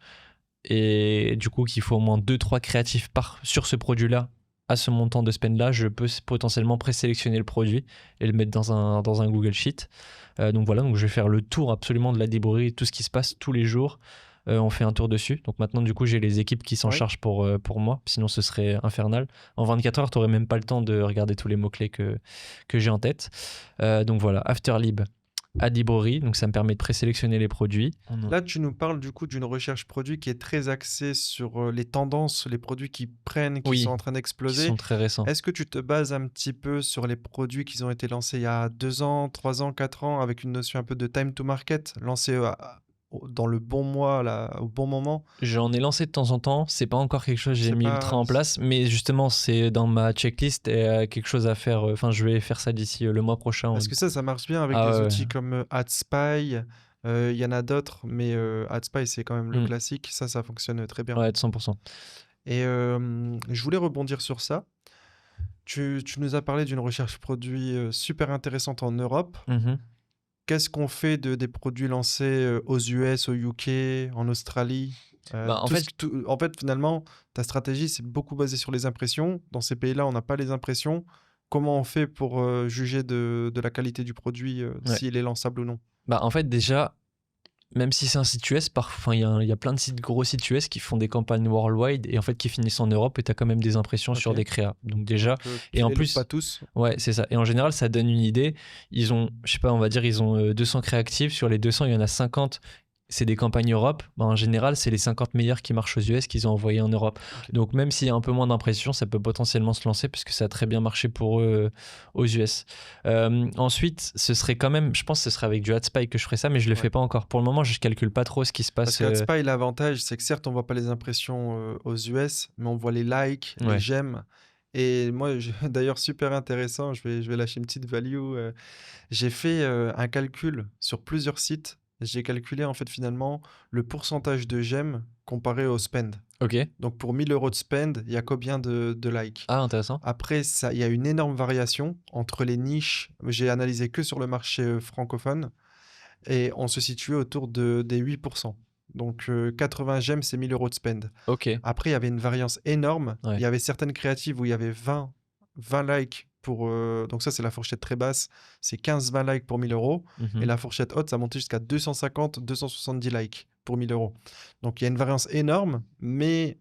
et du coup qu'il faut au moins 2-3 créatifs sur ce produit-là, à ce montant de spend-là, je peux potentiellement présélectionner le produit et le mettre dans un Google Sheet. Donc voilà, donc je vais faire le tour absolument de la librairie, tout ce qui se passe tous les jours. On fait un tour dessus. Donc maintenant, du coup, j'ai les équipes qui s'en chargent pour moi. Sinon, ce serait infernal. En 24 heures, tu n'aurais même pas le temps de regarder tous les mots-clés que j'ai en tête. Donc voilà, Afterlib à librairie. Donc ça me permet de présélectionner les produits. Là, tu nous parles du coup d'une recherche produit qui est très axée sur les tendances, les produits qui prennent, qui sont en train d'exploser. Qui sont très récents. Est-ce que tu te bases un petit peu sur les produits qui ont été lancés il y a 2 ans, 3 ans, 4 ans, avec une notion un peu de time to market, lancés dans le bon mois, là, au bon moment? J'en ai lancé de temps en temps. C'est pas encore quelque chose que j'ai mis ultra en place, mais justement, c'est dans ma checklist et quelque chose à faire. Enfin, je vais faire ça d'ici le mois prochain. Parce que ça marche bien avec des outils comme AdSpy. Il y en a d'autres, mais AdSpy, c'est quand même le classique. Ça fonctionne très bien. Ouais, de 100%. Et je voulais rebondir sur ça. Tu nous as parlé d'une recherche produit super intéressante en Europe. Qu'est-ce qu'on fait des produits lancés aux US, au UK, en Australie? En fait, finalement, ta stratégie, c'est beaucoup basée sur les impressions. Dans ces pays-là, on n'a pas les impressions. Comment on fait pour juger de la qualité du produit, s'il est lançable ou non? En fait, déjà, même si c'est un site US, il y a plein de gros sites US qui font des campagnes worldwide et en fait qui finissent en Europe et tu as quand même des impressions sur des créas. Donc déjà, et en plus, pas tous. Ouais, c'est ça. Et en général, ça donne une idée. Ils ont, je sais pas, on va dire, ils ont 200 créatifs. Sur les 200, il y en a 50. C'est des campagnes Europe. En général, c'est les 50 meilleurs qui marchent aux US qu'ils ont envoyés en Europe. Donc même s'il y a un peu moins d'impression, ça peut potentiellement se lancer puisque ça a très bien marché pour eux aux US. Ensuite, ce serait quand même, je pense que ce serait avec du AdSpy que je ferais ça, mais je le fais pas encore. Pour le moment, je calcule pas trop ce qui se passe. Parce qu'AdSpy, l'avantage, c'est que certes, on voit pas les impressions aux US, mais on voit les likes, les j'aime. Et moi, d'ailleurs, super intéressant, je vais lâcher une petite value. J'ai fait un calcul sur plusieurs sites. J'ai calculé en fait finalement le pourcentage de j'aime comparé au spend. Ok. Donc pour 1000 euros de spend, il y a combien de likes? Ah, intéressant. Après, il y a une énorme variation entre les niches. J'ai analysé que sur le marché francophone et on se situait autour des 8%. Donc 80 j'aime, c'est 1000 euros de spend. Ok. Après, il y avait une variance énorme. Il y avait certaines créatives où il y avait 20 likes donc ça, c'est la fourchette très basse, c'est 15-20 likes pour 1 000 €. Et Mhm. la fourchette haute, ça montait jusqu'à 250-270 likes pour 1 000 €. Donc il y a une variance énorme, mais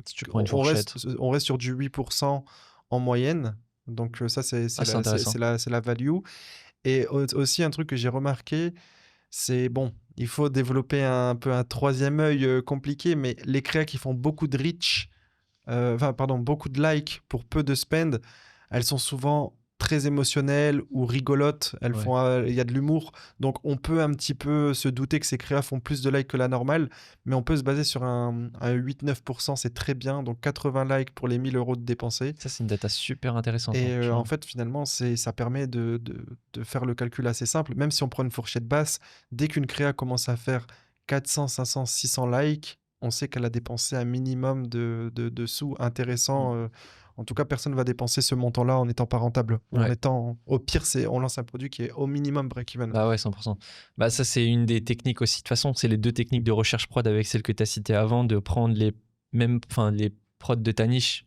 Si tu prends une fourchette. on reste sur du 8% en moyenne. Donc ça, Ah, c'est intéressant. c'est la value. Et aussi, un truc que j'ai remarqué, c'est bon, il faut développer un peu un troisième œil compliqué, mais les créas qui font beaucoup de reach, enfin, pardon, beaucoup de likes pour peu de spend, elles sont souvent très émotionnelles ou rigolotes. Ouais. Il y a de l'humour. Donc, on peut un petit peu se douter que ces créas font plus de likes que la normale, mais on peut se baser sur un 8-9%, c'est très bien. Donc, 80 likes pour les 1 000 € de dépensés. Ça, c'est une data super intéressante, Et hein, tu en vois. fait, finalement, ça permet de faire le calcul assez simple. Même si on prend une fourchette basse, dès qu'une créa commence à faire 400, 500, 600 likes, on sait qu'elle a dépensé un minimum de sous Mm. intéressant. En tout cas, personne ne va dépenser ce montant-là en n'étant pas rentable. Ou en Ouais. étant, au pire, on lance un produit qui est au minimum break-even. Bah ouais, 100%. Bah ça, c'est une des techniques aussi. De toute façon, c'est les deux techniques de recherche prod avec celle que tu as citée avant, de prendre les prods de ta niche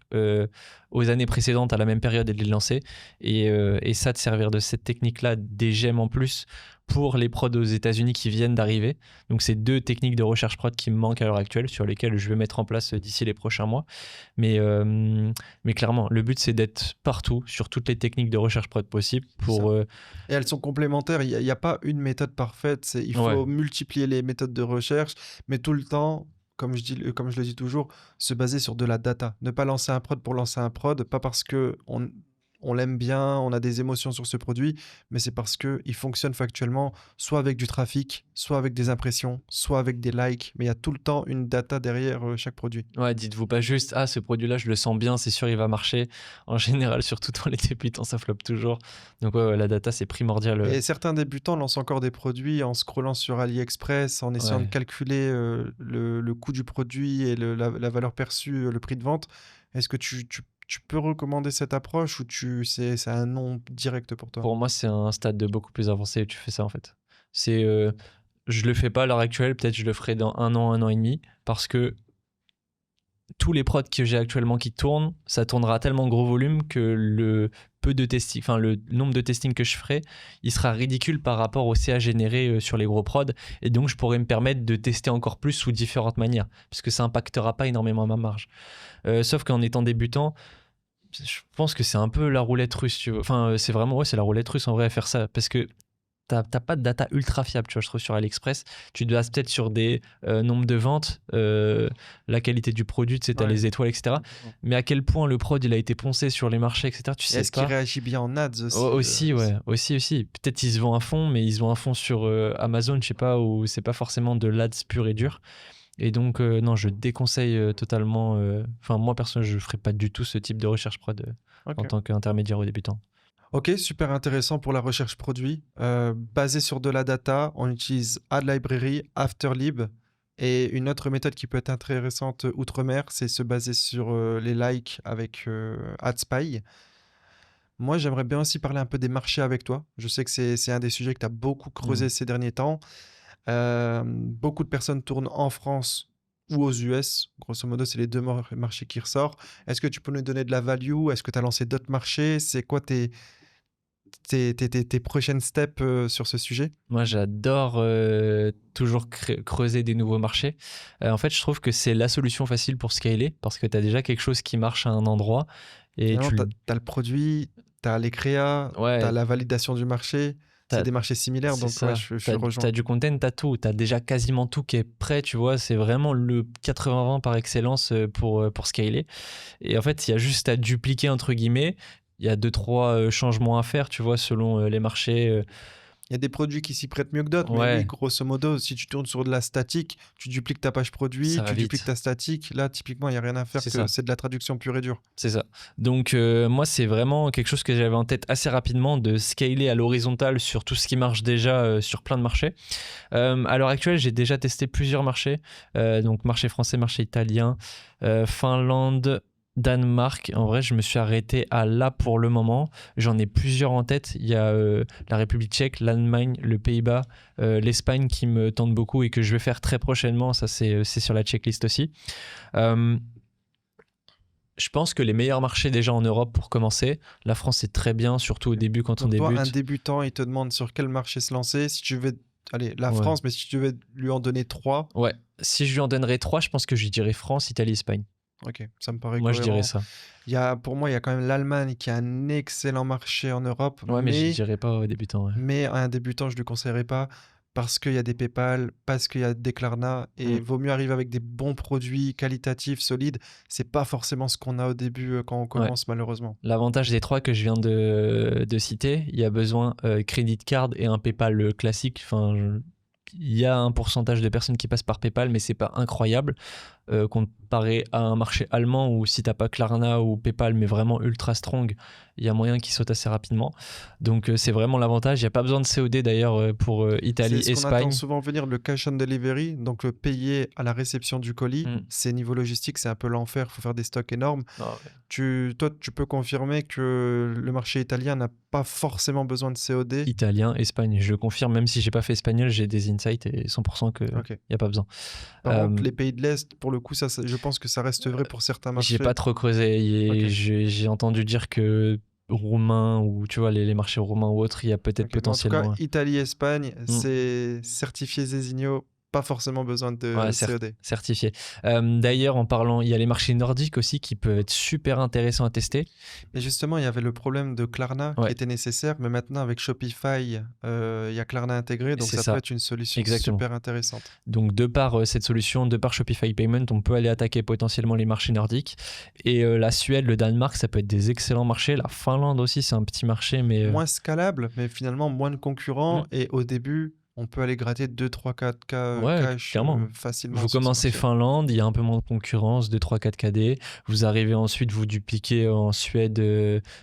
aux années précédentes à la même période et de les lancer. Et ça, de servir de cette technique-là, des gemmes en plus pour les prods aux États-Unis qui viennent d'arriver. Donc, c'est deux techniques de recherche prod qui me manquent à l'heure actuelle, sur lesquelles je vais mettre en place d'ici les prochains mois. Mais clairement, le but, c'est d'être partout sur toutes les techniques de recherche prod possibles pour. Et elles sont complémentaires. Il y a pas une méthode parfaite. Il Ouais. faut multiplier les méthodes de recherche, mais tout le temps, comme je le dis toujours, se baser sur de la data. Ne pas lancer un prod pour lancer un prod, pas parce que on l'aime bien, on a des émotions sur ce produit, mais c'est parce qu'il fonctionne factuellement, soit avec du trafic, soit avec des impressions, soit avec des likes. Mais il y a tout le temps une data derrière chaque produit. Ouais, dites-vous pas juste, ah, ce produit-là, je le sens bien, c'est sûr, il va marcher. En général, surtout dans les débutants, ça floppe toujours. Donc, ouais, la data, c'est primordial. Et certains débutants lancent encore des produits en scrollant sur AliExpress, en essayant de Ouais. calculer le coût du produit et la valeur perçue, le prix de vente. Est-ce que tu peux recommander cette approche ou c'est un non direct pour toi? Pour moi, c'est un stade de beaucoup plus avancé où tu fais ça, en fait. C'est, je le fais pas à l'heure actuelle, peut-être je le ferai dans un an et demi, parce que tous les prods que j'ai actuellement qui tournent, ça tournera à tellement gros volume que le nombre de testing que je ferai, il sera ridicule par rapport au CA généré sur les gros prods. Et donc, je pourrais me permettre de tester encore plus sous différentes manières, parce que ça impactera pas énormément ma marge. Sauf qu'en étant débutant, je pense que c'est un peu la roulette russe, tu vois. Enfin, c'est vraiment, ouais, c'est la roulette russe en vrai à faire ça, parce que t'as pas de data ultra fiable, tu vois, je trouve, sur AliExpress. Tu te bases peut-être sur des nombres de ventes, la qualité du produit, tu sais, t'as Ouais. les étoiles, etc. Mais à quel point le prod, il a été poncé sur les marchés, etc., tu Et sais est-ce qu'il pas. réagit bien en ads aussi? Aussi, ouais, aussi. Peut-être ils se vendent à fond, mais ils se vendent à fond sur Amazon, je sais pas, où c'est pas forcément de l'ads pur et dur. Et donc, non, je déconseille totalement. Enfin, moi, personnellement, je ferai pas du tout ce type de recherche prod en Ok. tant qu'intermédiaire aux débutants. Ok, super intéressant pour la recherche produit. Basé sur de la data, on utilise AdLibrary, Afterlib. Et une autre méthode qui peut être intéressante outre-mer, c'est se baser sur les likes avec AdSpy. Moi, j'aimerais bien aussi parler un peu des marchés avec toi. Je sais que c'est un des sujets que tu as beaucoup creusé Mm. ces derniers temps. Beaucoup de personnes tournent en France ou aux US. Grosso modo, c'est les deux marchés qui ressortent. Est-ce que tu peux nous donner de la value? Est-ce que tu as lancé d'autres marchés? C'est quoi tes prochaines steps sur ce sujet? Moi, j'adore toujours creuser des nouveaux marchés. En fait, je trouve que c'est la solution facile pour scaler parce que tu as déjà quelque chose qui marche à un endroit et Finalement, tu tu le. as le produit, tu as les créas, tu as Ouais, la validation du marché. C'est t'as- des marchés similaires, c'est donc ouais, ça. je rejoins. T'as du content, t'as tout. T'as déjà quasiment tout qui est prêt, tu vois. C'est vraiment le 80-20 par excellence pour scaler. Et en fait, il y a juste à dupliquer, entre guillemets. Il y a 2-3 changements à faire, tu vois, selon les marchés. Il y a des produits qui s'y prêtent mieux que d'autres, mais oui, Ouais, grosso modo, si tu tournes sur de la statique, tu dupliques ta page produit, ça va tu dupliques vite. ta statique. Là, typiquement, il n'y a rien à faire C'est que ça. c'est de la traduction pure et dure. C'est ça. Donc moi, c'est vraiment quelque chose que j'avais en tête assez rapidement, de scaler à l'horizontale sur tout ce qui marche déjà sur plein de marchés. À l'heure actuelle, j'ai déjà testé plusieurs marchés. Donc marché français, marché italien, Finlande, Danemark. En vrai, je me suis arrêté à là pour le moment. J'en ai plusieurs en tête. Il y a la République tchèque, l'Allemagne, le Pays-Bas, l'Espagne qui me tente beaucoup et que je vais faire très prochainement. Ça, c'est sur la checklist aussi. Euh, Je pense que les meilleurs marchés déjà en Europe pour commencer, la France c'est très bien, surtout au début quand on Donc toi, un débute. débutant, il te demande sur quel marché se lancer. Si tu veux, allez, la Ouais. France, mais si tu veux lui en donner 3, Ouais, si je lui en donnerais 3, je pense que je lui dirais France, Italie, Espagne. ok, ça me paraît Moi je dirais cohérent. ça. Pour moi, il y a quand même l'Allemagne qui a un excellent marché en Europe, Ouais, mais je dirais pas aux débutants. Ouais. mais à un débutant, je ne le conseillerais pas parce qu'il y a des PayPal, parce qu'il y a des Klarna, et Mm. vaut mieux arriver avec des bons produits qualitatifs, solides. C'est pas forcément ce qu'on a au début quand on Ouais. commence, malheureusement. L'avantage des 3 que je viens de citer, il y a besoin crédit card et un PayPal classique. Enfin, il y a un pourcentage de personnes qui passent par PayPal, mais c'est pas incroyable. Comparé à un marché allemand où si t'as pas Klarna ou PayPal mais vraiment ultra strong, il y a moyen qu'ils sautent assez rapidement. Donc c'est vraiment l'avantage. Il n'y a pas besoin de COD d'ailleurs pour C'est Italie, ce qu'on attend Espagne. souvent venir, le cash on delivery, donc le payer à la réception du colis. Mm. C'est niveau logistique, c'est un peu l'enfer, il faut faire des stocks énormes. Ah ouais. Toi, tu peux confirmer que le marché italien n'a pas forcément besoin de COD. Italien, Espagne, je confirme, même si j'ai pas fait espagnol, j'ai des insights et 100% qu'il Ok. n'y a pas besoin. Par contre, Euh, les pays de l'Est, pour le coup, je pense que ça reste vrai pour certains J'ai marchés. pas trop creusé. Ok. J'ai entendu dire que roumain ou tu vois les marchés roumains ou autres, il y a peut-être Ok, mais en tout cas, potentiellement. Italie, Espagne, Mm. c'est certifié Zezinho, pas forcément besoin de Ouais, COD. certifié. D'ailleurs, en parlant, il y a les marchés nordiques aussi qui peuvent être super intéressants à tester. Mais justement, il y avait le problème de Klarna qui Ouais, était nécessaire, mais maintenant avec Shopify, il y a Klarna intégré, donc c'est ça peut ça, être une solution exactement. super intéressante. Donc, de par cette solution, de par Shopify Payment, on peut aller attaquer potentiellement les marchés nordiques. Et la Suède, le Danemark, ça peut être des excellents marchés. La Finlande aussi, c'est un petit marché, mais Moins scalable, mais finalement moins de concurrents, mm, et au début, on peut aller gratter 2, 3, 4 K ouais, cash clairement. facilement Vous sur ce commencez marché. Finlande, il y a un peu moins de concurrence, 2, 3, 4 KD. Vous arrivez ensuite, vous dupliquez en Suède,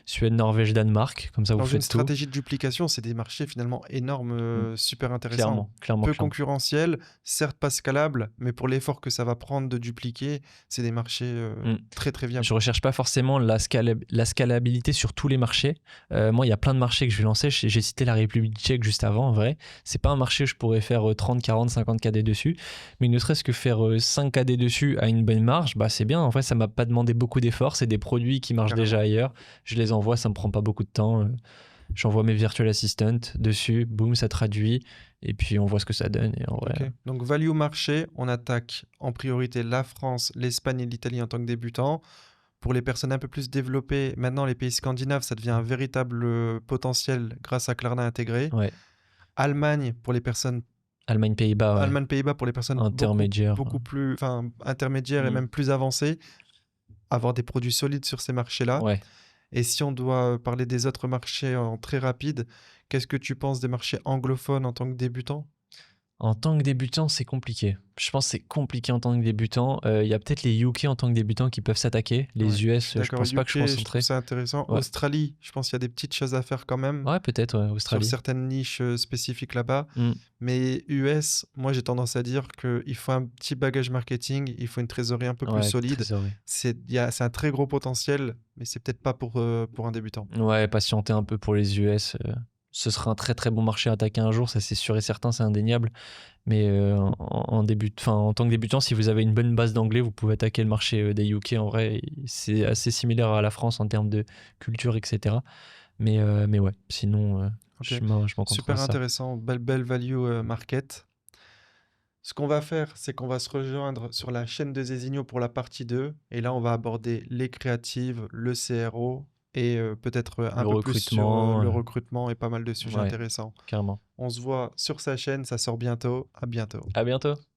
Suède, Norvège, Danemark. Comme ça, vous Dans une faites tout. stratégie de duplication, c'est des marchés finalement énormes, Mm. super intéressants. Clairement, clairement, Peu clairement. concurrentiels, certes pas scalables, mais pour l'effort que ça va prendre de dupliquer, c'est des marchés Mm. très très viables. Je recherche pas forcément la scalabilité sur tous les marchés. Moi, il y a plein de marchés que je vais lancer. J'ai cité la République tchèque juste avant, en vrai. C'est pas un marché où je pourrais faire 30, 40, 50 KD dessus. Mais ne serait-ce que faire 5 KD dessus à une bonne marge, bah c'est bien. En fait, ça m'a pas demandé beaucoup d'efforts. C'est des produits qui marchent Carrément. déjà ailleurs. Je les envoie, ça me prend pas beaucoup de temps. J'envoie mes virtual assistants dessus, boum, ça traduit. Et puis on voit ce que ça donne. Et en vrai, Ok. Donc value marché, on attaque en priorité la France, l'Espagne et l'Italie en tant que débutants. Pour les personnes un peu plus développées, maintenant les pays scandinaves, ça devient un véritable potentiel grâce à Klarna intégré. ouais. Allemagne pour les personnes, Allemagne, Pays-Bas, ouais. Allemagne, Pays-Bas pour les personnes beaucoup Intermédiaire. beaucoup plus, enfin intermédiaires et Mm. même plus avancées, avoir des produits solides sur ces marchés-là. Ouais. Et si on doit parler des autres marchés en très rapide, qu'est-ce que tu penses des marchés anglophones en tant que débutant? En tant que débutant, c'est compliqué. Je pense que c'est compliqué en tant que débutant. Il y a peut-être les UK en tant que débutant qui peuvent s'attaquer. Ouais, Les je suis US, je d'accord. pense pas que je UK, sois je trouve centré. ça intéressant. Ouais, Australie, je pense qu'il y a des petites choses à faire quand même ouais peut-être, ouais, sur Australie. certaines niches spécifiques là-bas. Mm. Mais US, moi j'ai tendance à dire qu'il faut un petit bagage marketing, il faut une trésorerie un peu plus Ouais, solide. trésorerie. C'est un très gros potentiel, mais c'est peut-être pas pour un débutant. Ouais, patienter un peu pour les US. Ce sera un très très bon marché à attaquer un jour, ça c'est sûr et certain, c'est indéniable. Mais en tant que débutant, si vous avez une bonne base d'anglais, vous pouvez attaquer le marché des UK. En vrai, c'est assez similaire à la France en termes de culture, etc. Mais ouais, sinon, Ok, je m'en contente super ça. intéressant, belle value market. Ce qu'on va faire, c'est qu'on va se rejoindre sur la chaîne de Zézinho pour la partie 2. Et là, on va aborder les créatives, le CRO et peut-être un Le peu plus sur recrutement, le recrutement et pas mal de sujets ouais, intéressants. carrément. On se voit sur sa chaîne, ça sort bientôt. À bientôt. À bientôt.